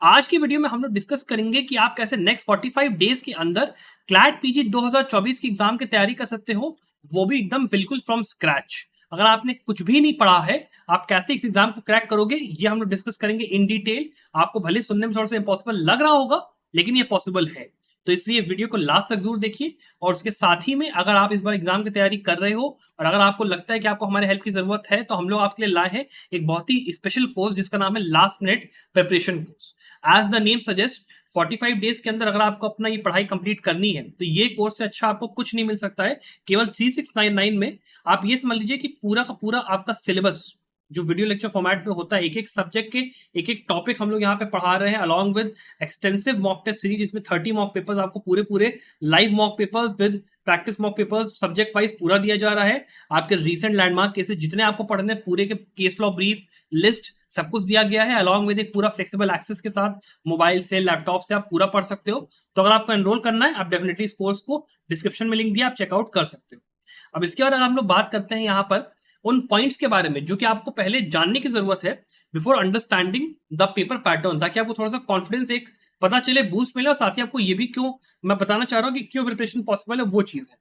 आज की वीडियो में हम लोग डिस्कस करेंगे कि आप कैसे नेक्स्ट 45 डेज के अंदर क्लैट पीजी 2024 की एग्जाम की तैयारी कर सकते हो, वो भी एकदम बिल्कुल फ्रॉम स्क्रैच। अगर आपने कुछ भी नहीं पढ़ा है, आप कैसे इस एग्जाम को क्रैक करोगे, ये हम लोग डिस्कस करेंगे इन डिटेल। आपको भले सुनने में थोड़ा सा इम्पॉसिबल लग रहा होगा, लेकिन ये पॉसिबल है। तो इसलिए वीडियो को लास्ट तक जरूर देखिए। और उसके साथ ही में अगर आप इस बार एग्जाम की तैयारी कर रहे हो और अगर आपको लगता है कि आपको हमारे हेल्प की जरूरत है, तो हम लोग आपके लिए लाए हैं एक बहुत ही स्पेशल कोर्स जिसका नाम है last minute preparation course. As the name suggest, 45 days के अंदर अगर आपको अपना ये पढ़ाई कंप्लीट करनी है, तो ये कोर्स से अच्छा आपको कुछ नहीं मिल सकता है। केवल 3699 में आप ये समझ लीजिए कि पूरा का पूरा आपका सिलेबस जो वीडियो लेक्चर फॉर्मेट में होता है, एक एक सब्जेक्ट के एक एक टॉपिक हम लोग यहाँ पे पढ़ा रहे हैं, along with extensive mock test series, जिसमें 30 मॉक पेपर्स आपको पूरे live mock papers with practice mock papers subject wise पूरा दिया जा रहा है। आपके रीसेंट लैंडमार्क केसेस जितने आपको पढ़ने, पूरे के केस लॉ ब्रीफ लिस्ट सब कुछ दिया गया है, अलॉन्ग विद एक पूरा फ्लेक्सिबल एक्सेस के साथ मोबाइल से लैपटॉप से आप पूरा पढ़ सकते हो। तो अगर आपको एनरोल करना है, आप डेफिनेटली इस कोर्स को डिस्क्रिप्शन में लिंक दिया, आप चेकआउट कर सकते हो। अब इसके बाद अगर हम लोग बात करते हैं यहाँ पर उन पॉइंट्स के बारे में जो कि आपको पहले जानने की जरूरत है before understanding the paper pattern, ताकि आपको थोड़ा सा कॉन्फिडेंस एक पता चले, बूस्ट मिले, और साथ ही आपको ये भी क्यों मैं बताना चाह रहा हूँ कि क्यों प्रिपरेशन पॉसिबल है, वो चीज है।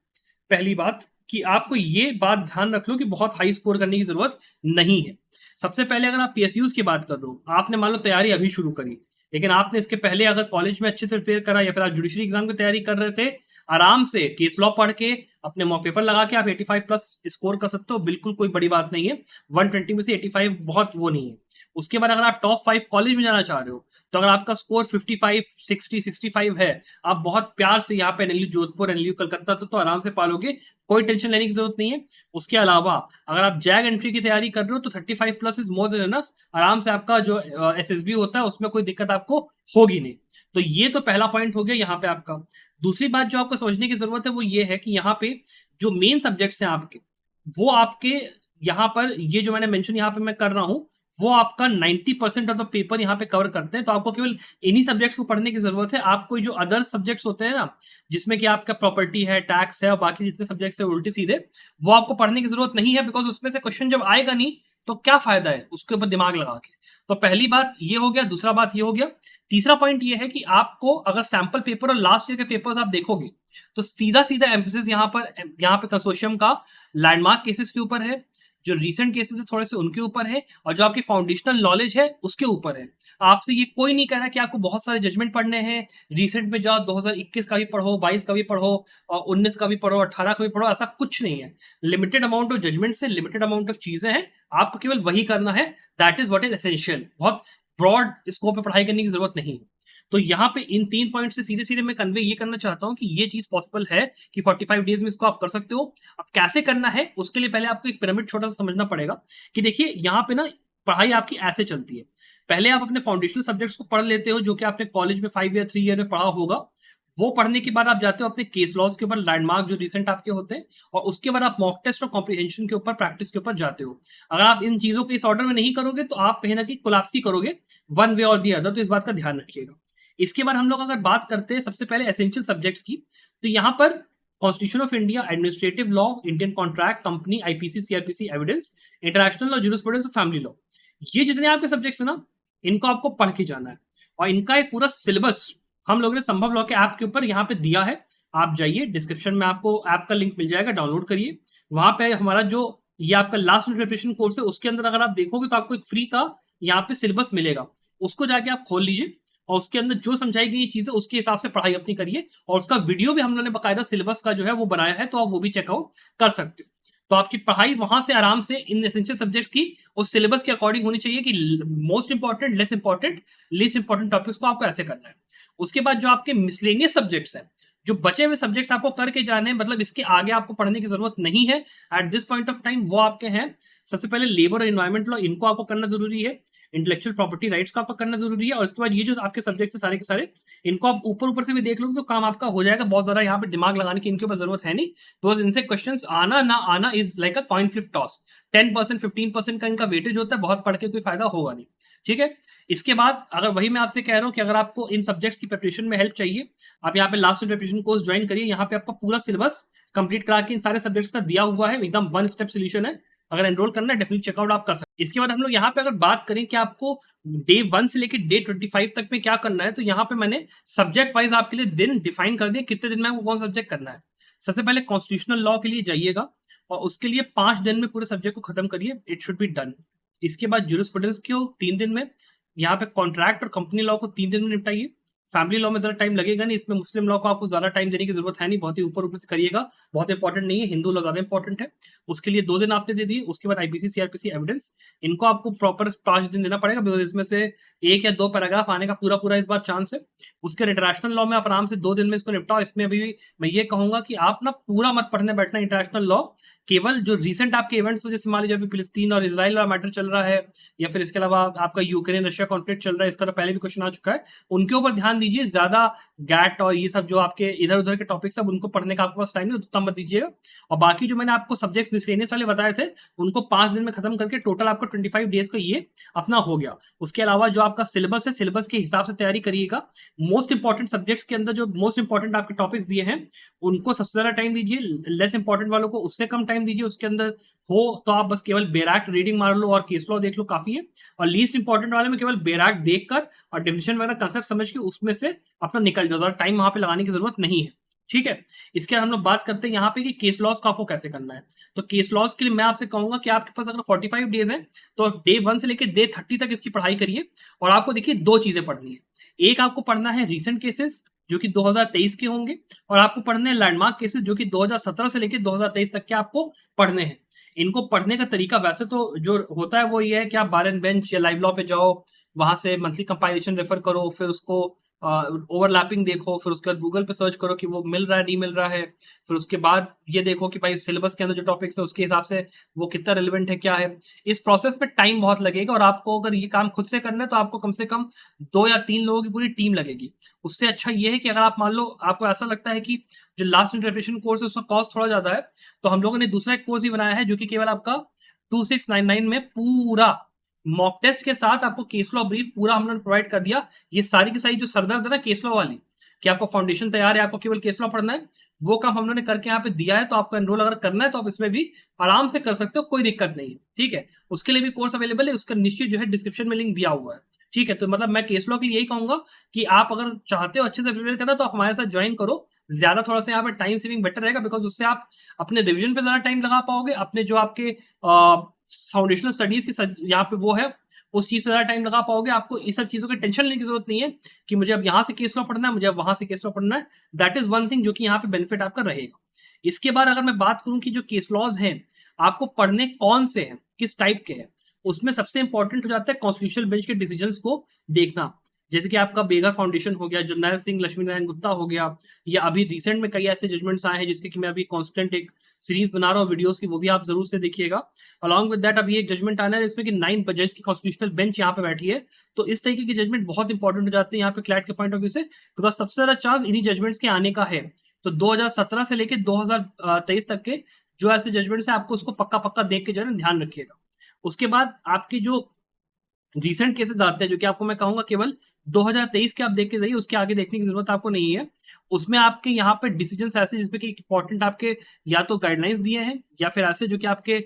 पहली बात कि आपको ये बात ध्यान रख लो कि बहुत हाई स्कोर करने की जरूरत नहीं है। सबसे पहले अगर आप पीएसयूज की बात कर रहे हो, आपने मान लो तैयारी अभी शुरू करी, लेकिन आपने इसके पहले अगर कॉलेज में अच्छे से प्रिपेयर करा या फिर आप जुडिशरी एग्जाम की तैयारी कर रहे थे, आराम से केस लॉ पढ़ के अपने मॉक पेपर लगा के आप 85 प्लस स्कोर कर सकते हो। बिल्कुल कोई बड़ी बात नहीं है, 120 में से 85 बहुत वो नहीं है। उसके बाद अगर आप टॉप 5 कॉलेज में जाना चाह रहे हो, तो अगर आपका स्कोर 55 60 65 है, आप बहुत प्यार से यहाँ पे एनएलयू जोधपुर, एनएलयू कलकत्ता तो आराम से पालोगे, कोई टेंशन लेने की जरूरत नहीं है। उसके अलावा अगर आप जैग एंट्री की तैयारी कर रहे हो, तो 35 plus is more than enough. आराम से आपका जो एसएसबी होता है उसमें कोई दिक्कत आपको होगी नहीं। तो ये तो पहला पॉइंट हो गया यहाँ पे आपका। दूसरी बात जो आपको समझने की जरूरत है वो ये है कि यहाँ पे जो मेन सब्जेक्ट्स हैं आपके, वो आपके यहाँ पर ये जो मैंने मेंशन यहाँ पे मैं कर रहा हूँ, वो आपका 90% ऑफ द पेपर यहाँ पे कवर करते हैं। तो आपको केवल इन्हीं सब्जेक्ट्स को पढ़ने की जरूरत है। आपको जो अदर सब्जेक्ट्स होते हैं ना, जिसमें कि आपका प्रॉपर्टी है, टैक्स है और बाकी जितने सब्जेक्ट्स है उल्टे सीधे, वो आपको पढ़ने की जरूरत नहीं है, बिकॉज उसमें से क्वेश्चन जब आएगा नहीं तो क्या फायदा है उसके ऊपर दिमाग लगा के। तो पहली बात ये हो गया, दूसरा बात ये हो गया। तीसरा पॉइंट ये है कि आपको अगर सैंपल पेपर और लास्ट ईयर के पेपर्स आप देखोगे, तो सीधा सीधा एम्फेसिस यहाँ पे कंसोर्शियम का लैंडमार्क केसेस के ऊपर है, जो रीसेंट केसेस है थोड़े से उनके ऊपर है, और जो आपकी फाउंडेशनल नॉलेज है उसके ऊपर है। आपसे ये कोई नहीं कह रहा कि आपको बहुत सारे जजमेंट पढ़ने हैं, रिसेंट में जाओ 2021 का भी पढ़ो, 22 का भी पढ़ो और 19 का भी पढ़ो, 18 का भी पढ़ो, ऐसा कुछ नहीं है। लिमिटेड अमाउंट ऑफ जजमेंट से लिमिटेड अमाउंट ऑफ चीजें हैं, आपको केवल वही करना है। That is what is essential. बहुत ब्रॉड स्कोप पे पढ़ाई करने की जरूरत नहीं है। तो यहाँ पे इन 3 पॉइंट से सीधे सीधे मैं कन्वे ये करना चाहता हूँ कि ये चीज पॉसिबल है कि 45 डेज में इसको आप कर सकते हो। अब कैसे करना है उसके लिए पहले आपको एक पिरामिड छोटा सा समझना पड़ेगा कि देखिए यहाँ पे ना पढ़ाई आपकी ऐसे चलती है। पहले आप अपने फाउंडेशनल सब्जेक्ट्स को पढ़ लेते हो, जो कि आपने कॉलेज में 5 या 3 ईयर में पढ़ा होगा। वो पढ़ने के बाद आप जाते हो अपने केस लॉज के ऊपर, लैंडमार्क जो रिसेंट आपके होते हैं, और उसके बाद आप मॉक टेस्ट और कॉम्प्रिहेंशन के ऊपर, प्रैक्टिस के ऊपर जाते हो। अगर आप इन चीजों को इस ऑर्डर में नहीं करोगे, तो आप कहीं ना कहीं कोलैप्स करोगे वन वे और दी अदर। तो इस बात का ध्यान रखिएगा। इसके बाद हम लोग अगर बात करते हैं सबसे पहले एसेंशियल सब्जेक्ट्स की, तो यहाँ पर constitution of India, administrative law, Indian contract, company, IPC, CrPC, evidence, international law, jurisprudence और फैमिली लॉ, ये जितने आपके सब्जेक्ट्स हैं ना, इनको आपको पढ़ के जाना है। और इनका एक पूरा सिलेबस हम लोगों ने संभव लॉ के ऐप के ऊपर यहाँ पे दिया है। आप जाइए, डिस्क्रिप्शन में आपको ऐप का लिंक मिल जाएगा, डाउनलोड करिए। वहां पे हमारा जो ये आपका लास्ट मिनट प्रिपरेशन कोर्स है, उसके अंदर अगर आप देखोगे तो आपको एक फ्री का यहाँ पे सिलेबस मिलेगा। उसको जाके आप खोल लीजिए और उसके अंदर जो समझाई गई चीजें उसके हिसाब से पढ़ाई अपनी करिए। और उसका वीडियो भी हम लोगों ने बकायदा सिलेबस का जो है वो बनाया है, तो आप वो भी चेकआउट कर सकते हो। तो आपकी पढ़ाई वहां से आराम से इन एसेंशियल सब्जेक्ट्स की उस सिलेबस के अकॉर्डिंग होनी चाहिए कि most important, less important, least important topics को आपको ऐसे करना है। उसके बाद जो आपके मिसलेनियस सब्जेक्ट्स हैं, जो बचे हुए सब्जेक्ट्स आपको करके जाने हैं, मतलब इसके आगे आपको पढ़ने की जरूरत नहीं है at this point of time, वो आपके हैं। सबसे पहले लेबर और एनवायरमेंट लॉ, इनको आपको करना जरूरी है। इंटेलेक्चुअल प्रॉपर्टी राइट्स का आपको करना जरूरी है। और इसके बाद ये जो आपके सब्जेक्ट्स है सारे के सारे, इनको आप ऊपर ऊपर से भी देख लोगे तो काम आपका हो जाएगा। बहुत ज्यादा यहाँ पे दिमाग लगाने की इनके ऊपर जरूरत है नहीं, बिकॉज इनसे क्वेश्चंस आना ना आना is like a coin flip toss. 10% 15% का इनका वेटेज होता है, बहुत पढ़ के कोई फायदा होगा नहीं। ठीक है। इसके बाद अगर वही मैं आपसे कह रहा हूँ कि अगर आपको इन सब्जेक्ट्स की प्रिपरेशन में हेल्प चाहिए, आप यहाँ पे लास्ट प्रिपरेशन कोर्स ज्वाइन करिए। यहाँ पे आपका पूरा सिलेबस कंप्लीट करा के इन सारे सब्जेक्ट्स का दिया हुआ है, एकदम वन स्टेप सोल्यूशन है। अगर एनरोल करना है डेफिनेटली चेकआउट आप कर सकते हैं। इसके बाद हम लोग यहाँ पे अगर बात करें कि आपको डे 1 से लेकर डे 25 तक में क्या करना है, तो यहाँ पे मैंने सब्जेक्ट वाइज आपके लिए दिन डिफाइन कर दिए, कितने दिन में आपको कौन सा सब्जेक्ट करना है। सबसे पहले कॉन्स्टिट्यूशनल लॉ के लिए जाइएगा और उसके लिए 5 दिन में पूरे सब्जेक्ट को खत्म करिए, इट शुड बी डन। इसके बाद ज्यूरिस्प्रूडेंस को 3 दिन में, यहाँ पे कॉन्ट्रैक्ट और कंपनी लॉ को 3 दिन में निपटाइए। फैमिली लॉ में ज़्यादा टाइम लगेगा नहीं, इसमें मुस्लिम लॉ को आपको ज़्यादा टाइम देने की जरूरत है नहीं, बहुत ही ऊपर ऊपर से करिएगा, बहुत इंपॉर्टेंट नहीं है, हिंदू लॉ ज़्यादा इंपॉर्टेंट है। उसके लिए 2 दिन आपने दे दिए। उसके बाद आईपीसी सीआरपीसी एविडेंस, इनको आपको प्रॉपर 5 दिन देना पड़ेगा, बिकॉज इसमें से 1 या 2 पैराग्राफ आने का पूरा पूरा इस बार चांस है। उसके इंटरनेशनल लॉ में आप आराम से 2 दिन में इसको निपटाओ। इसमें अभी भी मैं ये कहूंगा कि आप ना पूरा मत पढ़ने बैठना इंटरनेशनल लॉ, केवल जो रिसेंट आपके इवेंट्स, जैसे मान लीजिए अभी फिलिस्तीन और इजराइल का मैटर चल रहा है, या फिर इसके अलावा आपका यूक्रेन रशिया कॉन्फ्लिक्ट चल रहा है, इसका तो पहले भी क्वेश्चन आ चुका है, उनके ऊपर ध्यान दीजिए। ज्यादा गैट और ये सब जो आपके इधर उधर के टॉपिक्स सब उनको पढ़ने का आपके पास टाइम नहीं, उतना मत दीजिएगा। और बाकी जो मैंने आपको सब्जेक्ट्स मिसलेनियस वाले बताए थे, उनको 5 दिन में खत्म करके टोटल आपको 25 डेज का ये अपना हो गया। उसके अलावा जो आपका सिलेबस है, सिलेबस के हिसाब से तैयारी करिएगा। मोस्ट इंपॉर्टेंट सब्जेक्ट्स के अंदर जो मोस्ट इंपॉर्टेंट आपके टॉपिक्स दिए हैं, उनको सबसे ज्यादा टाइम दीजिए, लेस इंपॉर्टेंट वालों को उससे कम टाइम दीजिए। उसके अंदर हो तो आप बस केवल बेराक्ट रीडिंग मार लो और केस लॉ देख लो, काफी है। और लीस्ट इंपॉर्टेंट वाले में केवल बेराक्ट देखकर और डेफिनेशन वगैरह कंसेप्ट समझ के उसमें से अपना निकल जाओ, ज्यादा टाइम वहां पे लगाने की जरूरत नहीं है, ठीक है। इसके बाद हम लोग बात करते हैं यहाँ पे कि केस लॉस को आपको कैसे करना है। तो केस लॉस के लिए मैं आपसे कहूंगा कि आपके पास अगर 45 डेज है, तो डे 1 से लेकर डे 30 तक इसकी पढ़ाई करिए। और आपको देखिए 2 चीजें पढ़नी है। एक आपको पढ़ना है रीसेंट केसेस जो कि 2023 के होंगे, और आपको पढ़ने हैं लैंडमार्क केसेस जो कि 2017 से लेकर 2023 तक के आपको पढ़ने हैं। इनको पढ़ने का तरीका वैसे तो जो होता है वो ये है कि आप बार एंड बेंच या लाइव लॉ पे जाओ, वहां से मंथली कंपाइलेशन रेफर करो, फिर उसको ओवरलैपिंग देखो, फिर उसके बाद गूगल पे सर्च करो कि वो मिल रहा है नहीं मिल रहा है, फिर उसके बाद ये देखो कि भाई सिलेबस के अंदर जो टॉपिक्स है उसके हिसाब से वो कितना रिलेवेंट है क्या है। इस प्रोसेस में टाइम बहुत लगेगा, और आपको अगर ये काम खुद से करना है तो आपको कम से कम 2 या 3 लोगों की पूरी टीम लगेगी। उससे अच्छा ये है कि अगर आप मान लो आपको ऐसा लगता है कि जो लास्ट इंटरप्रिटेशन कोर्स है उसका कॉस्ट थोड़ा ज्यादा है, तो हम लोगों ने दूसरा एक कोर्स भी बनाया है जो कि केवल आपका 2699 में पूरा मॉक टेस्ट के साथ आपको केस लॉ ब्रीफ पूरा हम लोगों ने प्रोवाइड कर दिया। ये सारी की सारी जो सरदर्द है ना केस लॉ वाली, कि आपको फाउंडेशन तैयार है, आपको केवल केस लॉ पढ़ना है, वो काम हम लोगों ने करके यहाँ पे दिया है। तो आपको एनरोल अगर करना है तो आप इसमें भी आराम से कर सकते हो, कोई दिक्कत नहीं है, ठीक है। उसके लिए भी कोर्स अवेलेबल है, उसका निश्चित जो है डिस्क्रिप्शन में लिंक दिया हुआ है, ठीक है। तो मतलब मैं केस लॉ के लिए यही कहूंगा कि आप अगर चाहते हो अच्छे से प्रिपेयर करना तो आप हमारे साथ ज्वाइन करो। ज्यादा थोड़ा सा यहाँ पे टाइम सेविंग बेटर रहेगा, बिकॉज उससे आप अपने रिविजन पे ज्यादा टाइम लगा पाओगे, अपने जो आपके फाउंडेशनल स्टडीज की यहाँ पे वो है उस चीज पे ज्यादा टाइम लगा पाओगे। आपको इस सब चीजों की टेंशन लेने की जरूरत नहीं है कि मुझे अब यहाँ से केस लॉ पढ़ना है, मुझे अब वहां से केस लॉ पढ़ना है। दैट इज वन थिंग जो कि यहाँ पे बेनिफिट आपका रहेगा। इसके बाद अगर मैं बात करूं कि जो केस लॉज हैं आपको पढ़ने कौन से हैं, किस टाइप के हैं, उसमें सबसे इंपॉर्टेंट हो जाता है कॉन्स्टिट्यूशनल बेंच के डिसीजंस को देखना। जैसे कि आपका बेगर फाउंडेशन हो गया, जरनैल सिंह लक्ष्मी नारायण गुप्ता हो गया, या अभी रिसेंट में कई ऐसे जजमेंट्स आए हैं जिसके कि मैं अभी कॉन्स्टेंट एक सीरीज बना रहा हूँ वीडियोस की, वो भी आप जरूर से देखिएगा। अलॉन्ग विद दैट अभी एक जजमेंट आना है जिसमें कि 9 जज की कॉन्स्टिट्यूशनल बेंच यहाँ पे बैठी है। तो इस तरीके की जजमेंट बहुत इंपॉर्टेंट हो जाते हैं यहाँ पे क्लैट के पॉइंट ऑफ व्यू से, बिकॉज सबसे ज्यादा चांस इन्हीं जजमेंट्स के आने का है। तो 2017 से लेकर 2023 तक के जो ऐसे जजमेंट्स है आपको उसको पक्का पक्का देख के जो है ध्यान रखिएगा। उसके बाद आपके जो रिसेंट केसेस आते हैं जो कि आपको मैं कहूंगा केवल 2023 के आप देख के जाइए, उसके आगे देखने की जरूरत आपको नहीं है। उसमें आपके यहाँ पे डिसीजंस ऐसे जिसमें कि इंपॉर्टेंट आपके या तो गाइडलाइंस दिए हैं, या फिर ऐसे जो कि आपके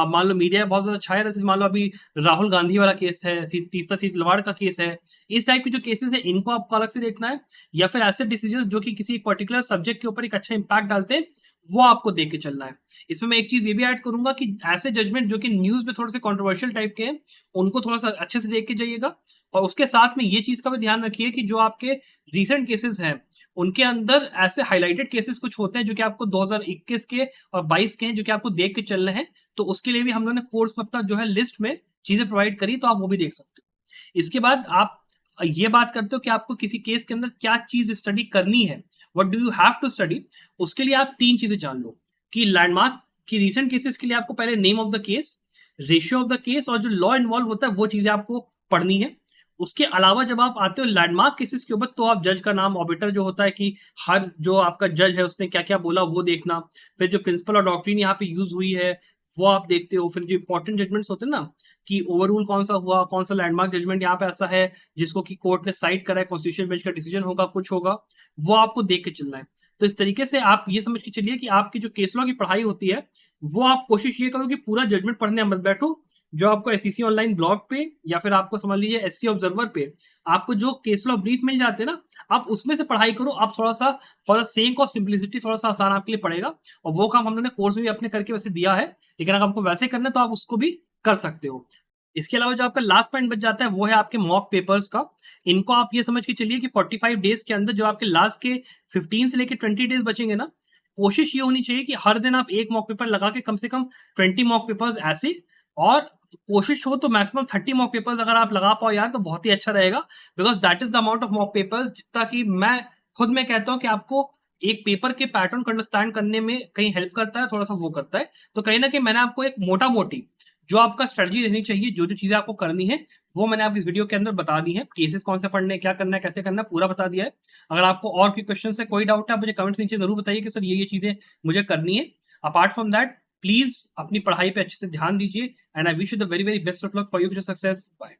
मान लो मीडिया बहुत ज्यादा छाया, जैसे मान लो अभी राहुल गांधी वाला केस है, तीसरा सीट लवाड़ का केस है, इस टाइप के जो केसेस है इनको आपको अलग से देखना है। या फिर ऐसे डिसीजन जो कि किसी पर्टिकुलर सब्जेक्ट के ऊपर एक अच्छा इंपैक्ट डालते हैं, वो आपको देख के चलना है। इसमें मैं एक चीज ये भी ऐड करूंगा कि ऐसे जजमेंट जो कि न्यूज में थोड़े से कंट्रोवर्शियल टाइप के हैं, उनको थोड़ा सा अच्छे से देख के जाइएगा। और उसके साथ में ये चीज का भी ध्यान रखिए कि जो आपके रीसेंट केसेस हैं उनके अंदर ऐसे हाईलाइटेड केसेस कुछ होते हैं जो कि आपको 2021 के और 22 के हैं जो कि आपको देख के चलने हैं। तो उसके लिए भी हम लोगों ने कोर्स में अपना जो है लिस्ट में चीजें प्रोवाइड करी, तो आप वो भी देख सकते हो। इसके बाद आप ये बात करते हो कि आपको किसी केस के अंदर क्या चीज स्टडी करनी है, what do you have to study. उसके लिए आप 3 चीजें जान लो कि लैंडमार्क की रीसेंट केसेस के लिए आपको पहले name of the case, ratio of the case और जो लॉ इन्वॉल्व होता है वो चीजें आपको पढ़नी है। उसके अलावा जब आप आते हो लैंडमार्क केसेस के ऊपर, तो आप जज का नाम, ऑबिटर जो होता है कि हर जो आपका जज है उसने क्या क्या बोला वो देखना। फिर जो प्रिंसिपल और डॉक्ट्रिन यहाँ पे यूज हुई है वो आप देखते हो। फिर जो इंपॉर्टेंट जजमेंट्स होते हैं ना कि ओवररूल कौन सा हुआ, कौन सा लैंडमार्क जजमेंट यहाँ पे ऐसा है जिसको कि कोर्ट ने साइड करा है, कॉन्स्टिट्यूशन बेंच का डिसीजन होगा, कुछ होगा, वो आपको देख के चलना है। तो इस तरीके से आप ये समझ के चलिए कि आपकी जो केस लॉ की पढ़ाई होती है, वो आप कोशिश ये करो कि पूरा जजमेंट पढ़ने मत बैठो। जो आपको एसईसी ऑनलाइन ब्लॉग पे या फिर आपको समझ लीजिए एससी ऑब्जर्वर पे आपको जो केस लॉ ब्रीफ मिल जाते हैं ना, आप उसमें से पढ़ाई करो। आप थोड़ा-सा for the sake of simplicity थोड़ा-सा आसान आपके लिए पड़ेगा और वो काम हम लोगों ने कोर्स में भी अपने करके वैसे दिया है। लेकिन अगर आपको वैसे करना है तो आप उसको भी कर सकते हो। इसके अलावा जो आपका लास्ट पॉइंट बच जाता है वो है आपके मॉक पेपर्स का। इनको आप ये समझ के चलिए कि 45 डेज़ के अंदर जो आपके लास्ट के 15 से लेके 20 डेज़ बचेंगे ना, कोशिश ये होनी चाहिए कि हर दिन आप 1 मॉक पेपर लगा के कम से कम 20 मॉक पेपर्स ऐसे, और कोशिश हो तो मैक्सिमम 30 मॉक पेपर्स अगर आप लगा पाओ यार तो बहुत ही अच्छा रहेगा। Because that is the amount of mock papers जितना कि मैं कहता हूँ कि आपको एक पेपर के पैटर्न को अंडरस्टैंड करने में कहीं हेल्प करता है, थोड़ा-सा वो करता है। तो कहीं न कहीं मैंने आपको एक मोटा-मोटी जो आपका स्ट्रेटजी रहनी चाहिए, जो-जो चीज़ें आपको करनी है, वो मैंने आपको इस वीडियो के अंदर बता दी हैं। केसेस कौन से पढ़ने हैं, क्या करना है, कैसे करना है, पूरा बता दिया है। अगर आपको और कोई क्वेश्चन्स है, कोई डाउट है, आप मुझे कमेंट्स नीचे ज़रूर बताइए कि सर ये चीज़ें मुझे करनी है। अपार्ट फ्रॉम दैट प्लीज़ अपनी पढ़ाई पे अच्छे से ध्यान दीजिए and I wish you the very, very best of luck for your future success. Bye.